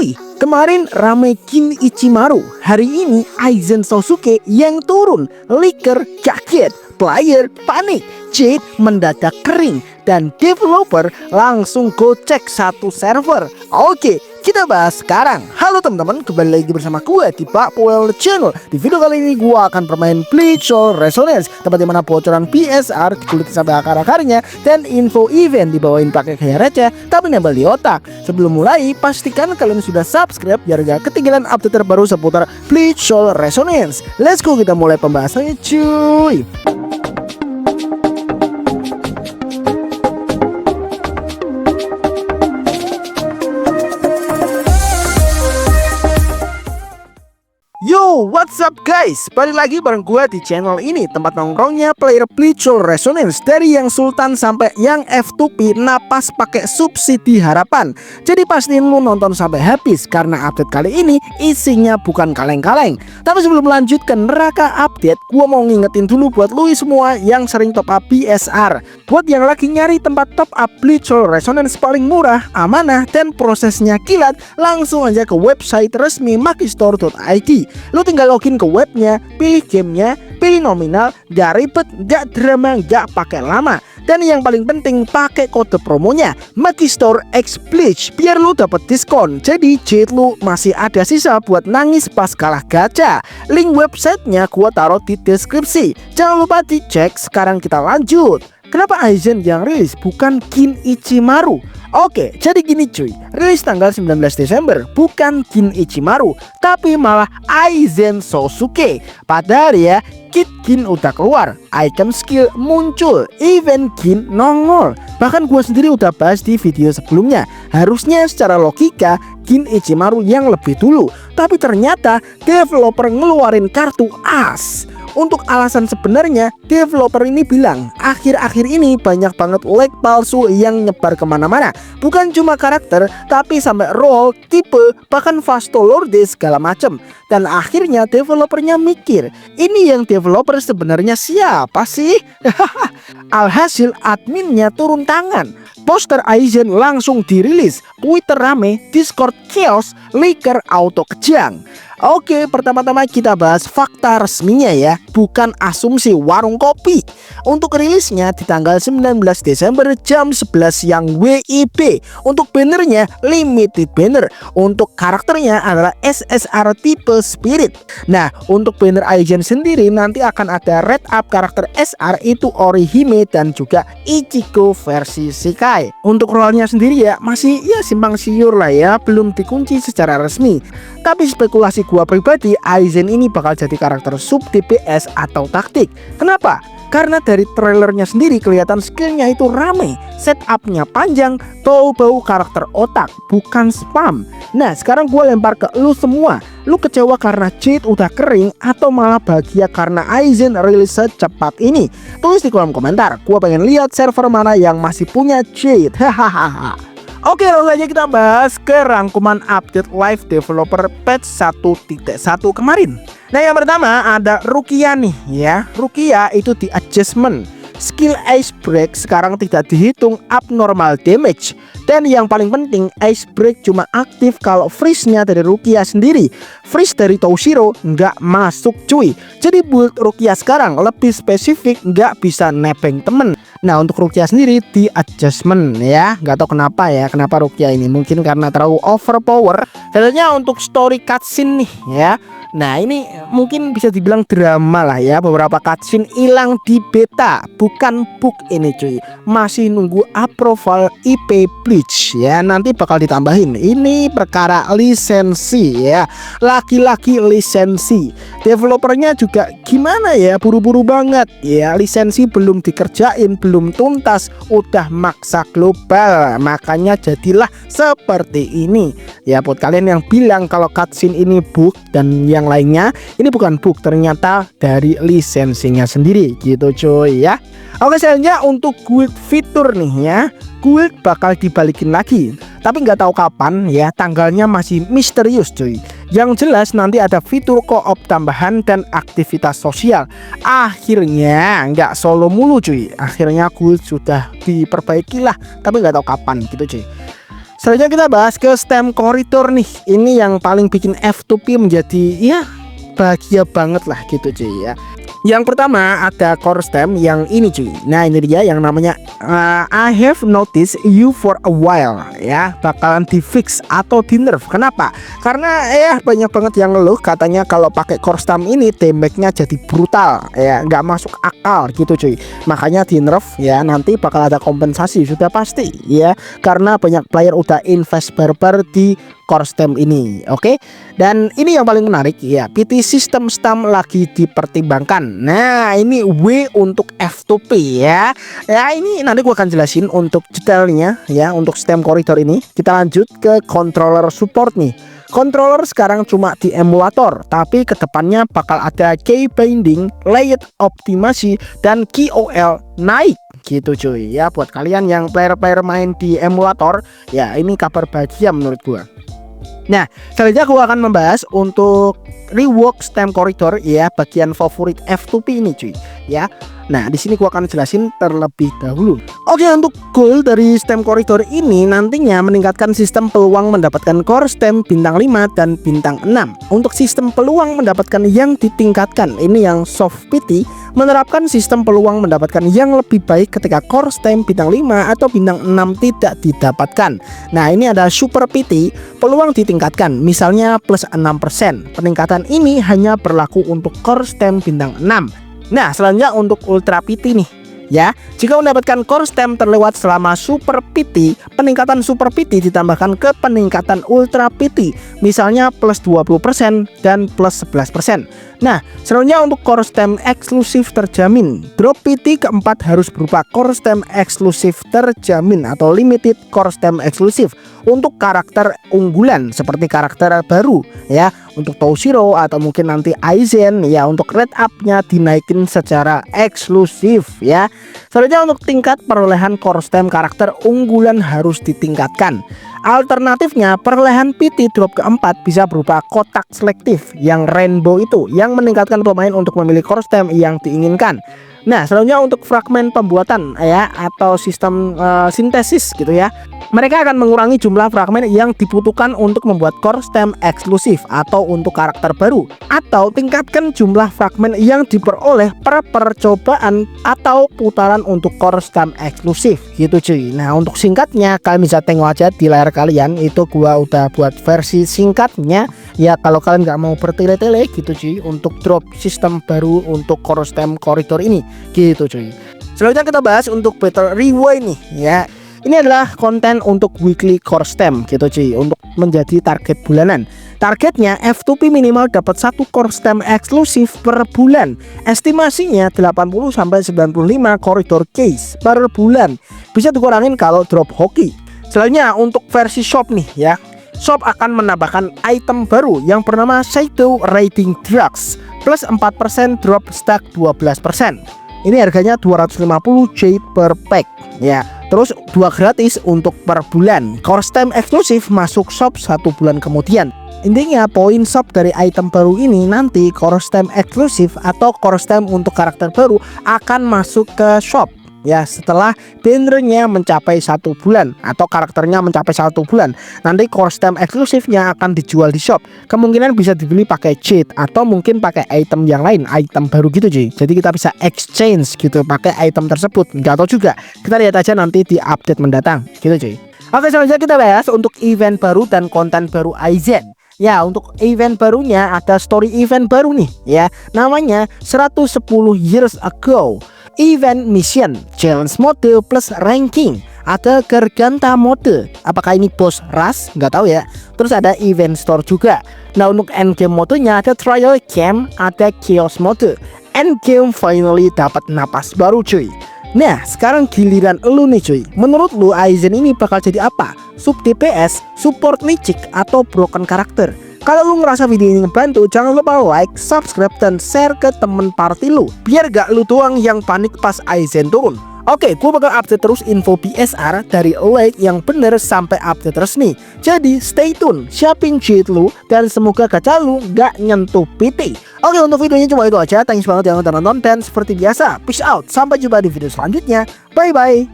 Cuy, kemarin rame Kin Ichimaru, hari ini Aizen Sosuke yang turun. Leaker kaget, player panik, Jade mendadak kering, dan developer langsung gocek satu server. Oke, kita bahas sekarang. Halo teman-teman, kembali lagi bersama gue di Pak Powell Channel. Di video kali ini gue akan bermain Bleach Soul Resonance, tempat dimana bocoran PSR dikulik sampai akar-akarnya, dan info event dibawain pakai gaya receh tapi nempel di otak. Sebelum mulai, pastikan kalian sudah subscribe biar gak ketinggalan update terbaru seputar Bleach Soul Resonance. Let's go, kita mulai pembahasannya cuy. Yo, what's up guys? Balik lagi bareng gue di channel ini, tempat nongkrongnya player Bleach Soul Resonance, dari yang Sultan sampai yang F2P napas pakai subsidi harapan. Jadi pastiin lu nonton sampai habis, karena update kali ini isinya bukan kaleng-kaleng. Tapi sebelum lanjut ke neraka update, gue mau ngingetin dulu buat lu semua yang sering top up BSR. Buat yang lagi nyari tempat top up Bleach Soul Resonance paling murah, amanah, dan prosesnya kilat, langsung aja ke website resmi makistore.id. Lu tinggal login ke webnya, pilih gamenya, pilih nominal, gak ribet, gak drama, gak pakai lama. Dan yang paling penting, pakai kode promonya Makistore X Bleach biar lu dapat diskon. Jadi Jade lu masih ada sisa buat nangis pas kalah gacha. Link websitenya gua taruh di deskripsi. Jangan lupa dicek. Sekarang kita lanjut. Kenapa Aizen yang rilis bukan Kin Ichimaru? Oke, jadi gini cuy, rilis tanggal 19 Desember bukan Kin Ichimaru, tapi malah Aizen Sosuke. Padahal ya, kit Kin udah keluar, item skill muncul, event Kin nongol. Bahkan gue sendiri udah bahas di video sebelumnya. Harusnya secara logika Kin Ichimaru yang lebih dulu, tapi ternyata developer ngeluarin kartu as. Untuk alasan sebenarnya, developer ini bilang akhir-akhir ini banyak banget lag palsu yang nyebar kemana-mana. Bukan cuma karakter, tapi sampai role, tipe, bahkan fastolorde segala macem. Dan akhirnya developernya mikir, ini yang developer sebenarnya siapa sih? Alhasil adminnya turun tangan. Poster Aizen langsung dirilis, Twitter rame, Discord chaos, leaker auto kejang. Oke, pertama-tama kita bahas fakta resminya ya, bukan asumsi warung kopi. Untuk rilisnya di tanggal 19 Desember jam 11 siang WIB. Untuk bannernya limited banner. Untuk karakternya adalah SSR tipe Spirit. Nah, untuk banner Aizen sendiri nanti akan ada red up karakter SR itu Orihime dan juga Ichigo versi Shikai. Untuk role-nya sendiri ya masih ya simpang siur lah ya, belum dikunci secara resmi. Tapi spekulasi gua pribadi, Aizen ini bakal jadi karakter sub DPS atau taktik. Kenapa? Karena dari trailernya sendiri kelihatan skillnya itu rame, setupnya panjang, bau-bau karakter otak, bukan spam. Nah sekarang gue lempar ke lu semua. Lu kecewa karena Jade udah kering atau malah bahagia karena Aizen rilis secepat ini? Tulis di kolom komentar. Gue pengen lihat server mana yang masih punya Jade. Hahaha. Oke, langsung aja kita bahas ke rangkuman update live developer patch 1.1 kemarin. Nah yang pertama ada Rukia nih ya. Rukia itu di adjustment. Skill Ice Break sekarang tidak dihitung abnormal damage. Dan yang paling penting, Ice Break cuma aktif kalau freeze-nya dari Rukia sendiri. Freeze dari Toshiro nggak masuk cuy. Jadi build Rukia sekarang lebih spesifik, nggak bisa nebeng temen. Nah untuk Rukia sendiri di adjustment ya. Nggak tahu kenapa ya, kenapa Rukia ini. Mungkin karena terlalu overpower. Contohnya untuk story cutscene nih ya. Nah ini mungkin bisa dibilang drama lah ya. Beberapa cutscene hilang di beta, bukan bug ini cuy. Masih nunggu approval IP Bleach ya. Nanti bakal ditambahin. Ini perkara lisensi ya. Laki-laki lisensi. Developernya juga gimana ya, buru-buru banget ya. Lisensi belum dikerjain, belum tuntas, udah maksa global. Makanya jadilah seperti ini. Ya buat kalian yang bilang kalau cutscene ini bug dan yang lainnya, ini bukan bug, ternyata dari lisensinya sendiri gitu cuy ya. Oke, selanjutnya untuk guild fitur nih ya. Guild bakal dibalikin lagi, tapi nggak tahu kapan ya, tanggalnya masih misterius cuy. Yang jelas nanti ada fitur co-op tambahan dan aktivitas sosial. Akhirnya nggak solo mulu cuy. Akhirnya guild sudah diperbaiki lah, tapi nggak tahu kapan gitu cuy. Selanjutnya kita bahas ke stem koridor nih. Ini yang paling bikin F2P menjadi ya bahagia banget lah gitu cuy ya. Yang pertama ada core stem yang ini cuy. Nah ini dia yang namanya I have noticed you for a while ya, bakalan di fix atau di nerf. Kenapa? Karena ya banyak banget yang ngeluh katanya kalau pakai core stem ini damage-nya jadi brutal ya, nggak masuk akal gitu cuy. Makanya di nerf ya, nanti bakal ada kompensasi sudah pasti ya, karena banyak player udah invest barbar di core stem ini. Oke. Dan ini yang paling menarik ya, PT sistem stem lagi dipertimbangkan. Nah ini W untuk F2P ya. Ya ini nanti gua akan jelasin untuk detailnya ya untuk stem koridor ini. Kita lanjut ke controller support nih. Controller sekarang cuma di emulator, tapi kedepannya bakal ada key binding, layout optimasi, dan QoL naik gitu cuy ya. Buat kalian yang player-player main di emulator ya, ini kabar bahagia menurut gua. Nah, selanjutnya gua akan membahas untuk rework stem koridor ya, bagian favorit F2P ini cuy ya. Nah, di sini gua akan jelasin terlebih dahulu. Oke, untuk goal dari stem koridor ini nantinya meningkatkan sistem peluang mendapatkan core stem bintang 5 dan bintang 6. Untuk sistem peluang mendapatkan yang ditingkatkan, ini yang soft PT, menerapkan sistem peluang mendapatkan yang lebih baik ketika core stem bintang 5 atau bintang 6 tidak didapatkan. Nah, ini ada super PT, peluang ditingkatkan, misalnya plus 6%. Peningkatan ini hanya berlaku untuk core stem bintang 6. Nah, selanjutnya untuk ultra PT nih ya. Jika mendapatkan core stem terlewat selama super PT, peningkatan super PT ditambahkan ke peningkatan ultra PT, misalnya plus 20% dan plus 11%. Nah, selanjutnya untuk core stem eksklusif terjamin, drop PT keempat harus berupa core stem eksklusif terjamin atau limited core stem eksklusif untuk karakter unggulan seperti karakter baru ya, untuk Toshiro atau mungkin nanti Aizen ya, untuk rate up-nya dinaikin secara eksklusif ya. Selanjutnya untuk tingkat perolehan core stem karakter unggulan harus ditingkatkan. Alternatifnya perolehan PT drop keempat bisa berupa kotak selektif yang rainbow itu, yang meningkatkan pemain untuk memilih core stem yang diinginkan. Nah, selanjutnya untuk fragmen pembuatan ya, atau sistem sintesis gitu ya. Mereka akan mengurangi jumlah fragmen yang dibutuhkan untuk membuat core stem eksklusif atau untuk karakter baru, atau tingkatkan jumlah fragmen yang diperoleh per percobaan atau putaran untuk core stem eksklusif gitu cuy. Nah, untuk singkatnya kalian bisa tengok aja di layar kalian, itu gua udah buat versi singkatnya ya, kalau kalian nggak mau bertele-tele gitu cuy untuk drop sistem baru untuk core stem koridor ini gitu cuy. Selanjutnya kita bahas untuk Battle Rewind nih ya. Ini adalah konten untuk weekly core stem gitu cuy, untuk menjadi target bulanan. Targetnya F2P minimal dapat 1 core stem eksklusif per bulan. Estimasinya 80-95 koridor case per bulan. Bisa dikurangin kalau drop hoki. Selanjutnya untuk versi shop nih ya. Shop akan menambahkan item baru yang bernama Shadow Raiding Drugs plus 4% drop stack 12%. Ini harganya 250 J per pack ya. Terus 2 gratis untuk per bulan. Core stem eksklusif masuk shop 1 bulan kemudian. Intinya poin shop dari item baru ini nanti core stem eksklusif atau core stem untuk karakter baru akan masuk ke shop ya, setelah bannernya mencapai 1 bulan atau karakternya mencapai 1 bulan. Nanti core stem eksklusifnya akan dijual di shop. Kemungkinan bisa dibeli pakai cheat atau mungkin pakai item yang lain, item baru gitu cuy. Jadi kita bisa exchange gitu pakai item tersebut. Nggak tahu juga, kita lihat aja nanti di update mendatang gitu cuy. Oke, selanjutnya kita bahas untuk event baru dan konten baru Aizen. Ya, untuk event barunya ada story event baru nih ya, namanya 110 Years Ago. Event mission, challenge mode plus ranking. Ada Garganta mode. Apakah ini boss rush? Nggak tahu ya. Terus ada event store juga. Nah, untuk endgame modenya ada trial game, ada chaos mode. Endgame finally dapat napas baru cuy. Nah, sekarang giliran lu nih cuy. Menurut lu Aizen ini bakal jadi apa? Sub DPS, support licik, atau broken karakter? Kalau lu ngerasa video ini ngebantu, jangan lupa like, subscribe, dan share ke temen party lu, biar gak lu doang yang panik pas Aizen turun. Oke, gue bakal update terus info BSR dari late yang bener sampai update resmi. Jadi stay tune, siapin cheat lu, dan semoga gacha lu gak nyentuh PT. Oke, untuk videonya cuma itu aja. Thanks banget yang udah nonton, dan seperti biasa, peace out. Sampai jumpa di video selanjutnya. Bye bye.